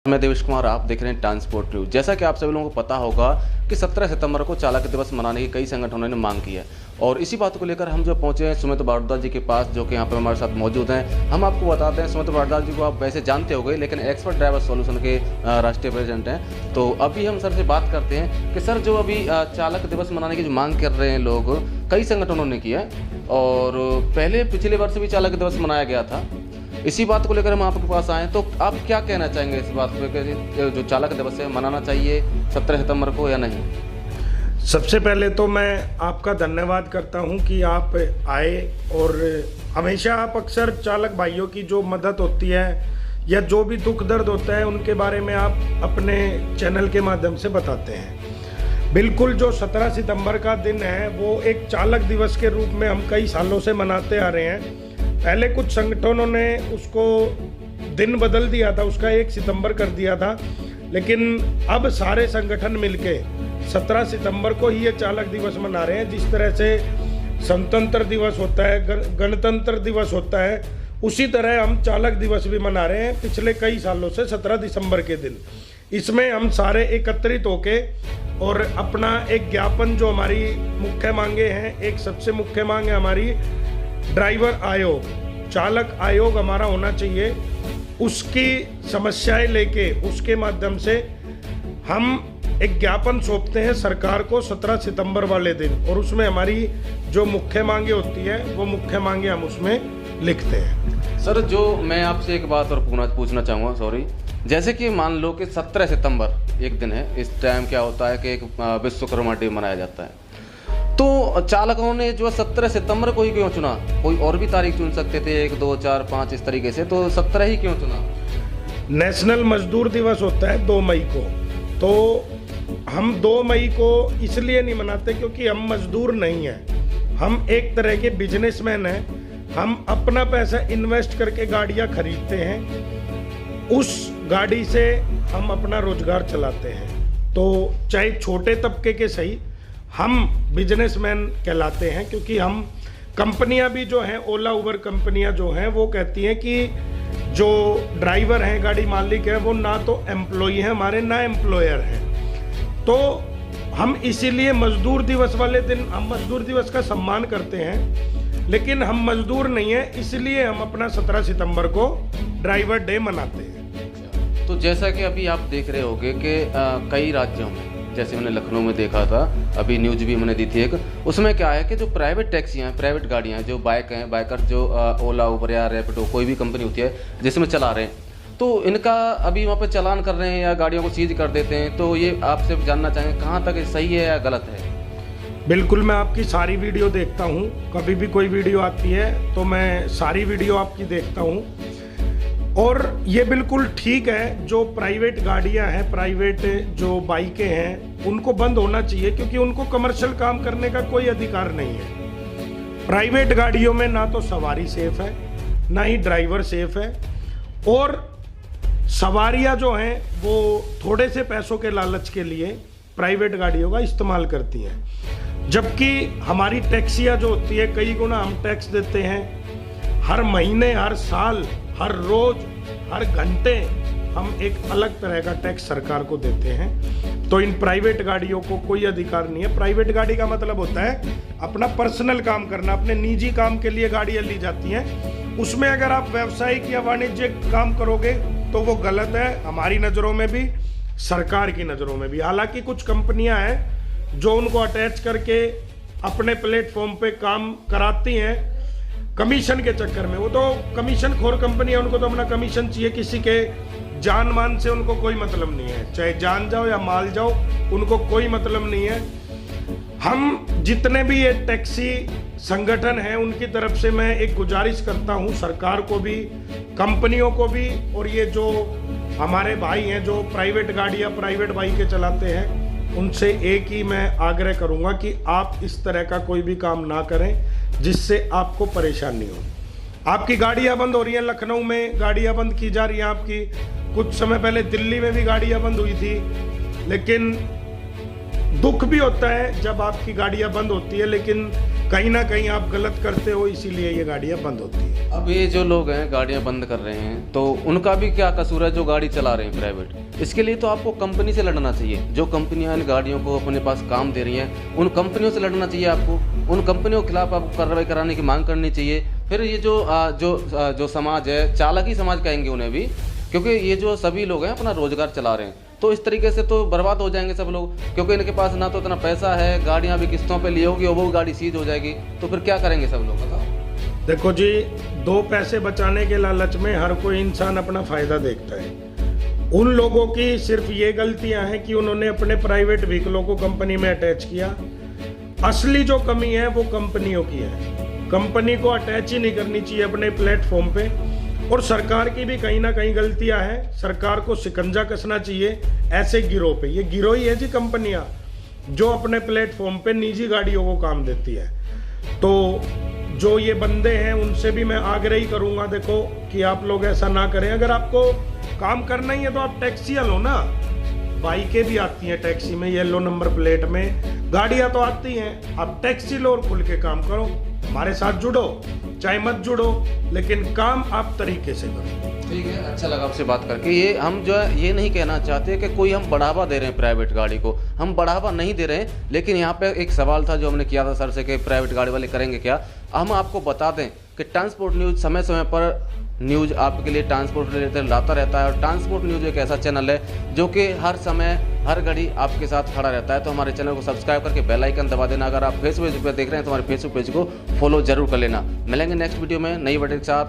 मैं देवेश कुमार, आप देख रहे हैं ट्रांसपोर्ट न्यूज। जैसा कि आप सभी लोगों को पता होगा कि 17 सितंबर को चालक दिवस मनाने की कई संगठनों ने मांग की है और इसी बात को लेकर हम जो पहुंचे हैं सुमित भारद्वाज जी के पास, जो कि यहाँ पर हमारे साथ मौजूद हैं। हम आपको बताते हैं, सुमित भारद्वाज जी को आप वैसे जानते होंगे, लेकिन एक्सपर्ट ड्राइवर सॉल्यूशन के राष्ट्रीय प्रेसिडेंट हैं। तो अभी हम सर से बात करते हैं कि सर जो अभी चालक दिवस मनाने की जो मांग कर रहे हैं लोग, कई संगठनों ने किया और पिछले वर्ष भी चालक दिवस मनाया गया था। इसी बात को लेकर हम आपके पास आए, तो आप क्या कहना चाहेंगे इस बात पे कि जो चालक दिवस है मनाना चाहिए 17 सितंबर को या नहीं? सबसे पहले तो मैं आपका धन्यवाद करता हूं कि आप आए और हमेशा आप अक्सर चालक भाइयों की जो मदद होती है या जो भी दुख दर्द होता है उनके बारे में आप अपने चैनल के माध्यम से बताते हैं। बिल्कुल, जो 17 सितंबर का दिन है वो एक चालक दिवस के रूप में हम कई सालों से मनाते आ रहे हैं। पहले कुछ संगठनों ने उसको दिन बदल दिया था, उसका 1 सितंबर कर दिया था, लेकिन अब सारे संगठन मिलके 17 सितंबर को ही ये चालक दिवस मना रहे हैं। जिस तरह से स्वतंत्र दिवस होता है, गणतंत्र दिवस होता है, उसी तरह हम चालक दिवस भी मना रहे हैं पिछले कई सालों से 17 दिसंबर के दिन। इसमें हम सारे एकत्रित होके और अपना एक ज्ञापन, जो हमारी मुख्य मांगे हैं, एक सबसे मुख्य मांग है हमारी ड्राइवर आयोग, चालक आयोग हमारा होना चाहिए। उसकी समस्याएं लेके उसके माध्यम से हम एक ज्ञापन सौंपते हैं सरकार को 17 सितंबर वाले दिन, और उसमें हमारी जो मुख्य मांगे होती है वो मुख्य मांगे हम उसमें लिखते हैं। सर, जो मैं आपसे एक बात और पूछना चाहूँगा, सॉरी, जैसे कि मान लो कि 17 सितंबर एक दिन है, इस टाइम क्या होता है कि एक विश्वकर्मा डे मनाया जाता है, तो चालकों ने जो 17 सितंबर को ही क्यों चुना? कोई और भी तारीख चुन सकते थे, 1, 2, 4, 5 इस तरीके से, तो 17 ही क्यों चुना? नेशनल मजदूर दिवस होता है 2 मई को, तो हम 2 मई को इसलिए नहीं मनाते क्योंकि हम मजदूर नहीं हैं, हम एक तरह के बिजनेसमैन हैं। हम अपना पैसा इन्वेस्ट करके गाड़ियां खरीदते हैं, उस गाड़ी से हम अपना रोजगार चलाते हैं। तो चाहे छोटे तबके के सही, हम बिजनेसमैन कहलाते हैं, क्योंकि हम कंपनियां भी जो हैं, ओला उबर कंपनियां जो हैं, वो कहती हैं कि जो ड्राइवर हैं, गाड़ी मालिक है, वो ना तो एम्प्लॉई हैं हमारे, ना एम्प्लॉयर हैं। तो हम इसीलिए मजदूर दिवस वाले दिन हम मजदूर दिवस का सम्मान करते हैं, लेकिन हम मजदूर नहीं हैं, इसलिए हम अपना 17 सितंबर को ड्राइवर डे मनाते हैं। तो जैसा कि अभी आप देख रहे होंगे कि कई राज्यों में, जैसे मैंने लखनऊ में देखा था, अभी न्यूज भी मैंने दी थी एक, उसमें क्या है कि जो प्राइवेट टैक्सियाँ हैं, प्राइवेट गाड़ियाँ हैं, जो बाइक हैं, बाइकर जो ओला उबर या रैपिडो कोई भी कंपनी होती है जिसमें चला रहे हैं, तो इनका अभी वहाँ पे चालान कर रहे हैं या गाड़ियों को सीज कर देते हैं। तो ये आपसे जानना चाहेंगे कहाँ तक सही है या गलत है? बिल्कुल, मैं आपकी सारी वीडियो देखता हूँ, कभी भी कोई वीडियो आती है तो मैं सारी वीडियो आपकी देखता हूँ, और ये बिल्कुल ठीक है। जो प्राइवेट गाड़ियाँ हैं, प्राइवेट जो बाइकें हैं, उनको बंद होना चाहिए, क्योंकि उनको कमर्शियल काम करने का कोई अधिकार नहीं है। प्राइवेट गाड़ियों में ना तो सवारी सेफ है, ना ही ड्राइवर सेफ है, और सवारियां जो हैं वो थोड़े से पैसों के लालच के लिए प्राइवेट गाड़ियों का इस्तेमाल करती हैं, जबकि हमारी टैक्सियां जो होती है, कई गुना हम टैक्स देते हैं। हर महीने, हर साल, हर रोज, हर घंटे हम एक अलग तरह का टैक्स सरकार को देते हैं। तो इन प्राइवेट गाड़ियों को कोई अधिकार नहीं है। प्राइवेट गाड़ी का मतलब होता है अपना पर्सनल काम करना, अपने निजी काम के लिए गाड़ियां ली जाती हैं। उसमें अगर आप व्यावसायिक या वाणिज्यिक काम करोगे तो वो गलत है, हमारी नज़रों में भी, सरकार की नज़रों में भी। हालांकि कुछ कंपनियां हैं जो उनको अटैच करके अपने प्लेटफॉर्म पे काम कराती हैं कमीशन के चक्कर में। वो तो कमीशन खोर कंपनी है, उनको तो अपना कमीशन चाहिए, किसी के जान मान से उनको कोई मतलब नहीं है, चाहे जान जाओ या माल जाओ, उनको कोई मतलब नहीं है। हम जितने भी ये टैक्सी संगठन हैं उनकी तरफ से मैं एक गुजारिश करता हूं, सरकार को भी, कंपनियों को भी, और ये जो हमारे भाई हैं जो प्राइवेट गाड़ियां, प्राइवेट बाइकें चलाते हैं, उनसे एक ही मैं आग्रह करूंगा कि आप इस तरह का कोई भी काम ना करें जिससे आपको परेशानी हो। आपकी गाड़ियां बंद हो रही हैं, लखनऊ में गाड़ियां बंद की जा रही हैं आपकी, कुछ समय पहले दिल्ली में भी गाड़ियां बंद हुई थी, लेकिन दुख भी होता है जब आपकी गाड़ियां बंद होती है, लेकिन कहीं ना कहीं आप गलत करते हो, इसीलिए ये गाड़ियाँ बंद होती हैं। अब ये जो लोग हैं गाड़ियां बंद कर रहे हैं, तो उनका भी क्या कसूर है जो गाड़ी चला रहे हैं प्राइवेट? इसके लिए तो आपको कंपनी से लड़ना चाहिए। जो कंपनियां इन गाड़ियों को अपने पास काम दे रही हैं, उन कंपनियों से लड़ना चाहिए आपको। उन कंपनियों के खिलाफ आपको कार्रवाई कराने की मांग करनी चाहिए। फिर ये जो समाज है, चालाकी समाज कहेंगे उन्हें भी, क्योंकि ये जो सभी लोग हैं अपना रोजगार चला रहे हैं, तो इस तरीके से तो बर्बाद हो जाएंगे सब लोग, क्योंकि इनके पास ना तो इतना पैसा है, गाड़ियां भी किस्तों पे ली होगी और वो गाड़ी सीज हो जाएगी, तो फिर क्या करेंगे सब लोग, बताओ। देखो जी, 2 पैसे बचाने के लालच में हर कोई इंसान अपना फायदा देखता है। उन लोगों की सिर्फ ये गलतियां हैं कि उन्होंने अपने प्राइवेट व्हीकलों को कंपनी में अटैच किया। असली जो कमी है वो कंपनियों की है। कंपनी को अटैच ही नहीं करनी चाहिए अपने प्लेटफॉर्म पे। और सरकार की भी कहीं ना कहीं गलतियां हैं। सरकार को शिकंजा कसना चाहिए ऐसे गिरोह पे। ये गिरोह ही है जी कंपनियां, जो अपने प्लेटफॉर्म पे निजी गाड़ियों को काम देती है। तो जो ये बंदे हैं उनसे भी मैं आग्रह ही करूंगा, देखो कि आप लोग ऐसा ना करें। अगर आपको काम करना ही है तो आप टैक्सियां लो ना। बाइकें भी आती हैं टैक्सी में, येलो नंबर प्लेट में, गाड़ियां तो आती हैं। आप टैक्सी लो और खुल के काम करो, हमारे साथ जुड़ो चाहे मत जुड़ो, लेकिन काम आप तरीके से करो। ठीक है, अच्छा लगा आपसे बात करके। ये हम जो है ये नहीं कहना चाहते कि कोई हम बढ़ावा दे रहे हैं प्राइवेट गाड़ी को, हम बढ़ावा नहीं दे रहे हैं। लेकिन यहाँ पे एक सवाल था जो हमने किया था सर से कि प्राइवेट गाड़ी वाले करेंगे क्या। हम आपको बता दें कि ट्रांसपोर्ट न्यूज़ समय समय पर न्यूज़ आपके लिए ट्रांसपोर्ट रिलेटेड लाता रहता है, और ट्रांसपोर्ट न्यूज़ एक ऐसा चैनल है जो कि हर समय हर घड़ी आपके साथ खड़ा रहता है। तो हमारे चैनल को सब्सक्राइब करके बेल आइकन दबा देना। अगर आप फेसबुक पे देख रहे हैं तो हमारे फेसबुक पेज को फॉलो जरूर कर लेना। मिलेंगे नेक्स्ट वीडियो में नई वीडियो के साथ।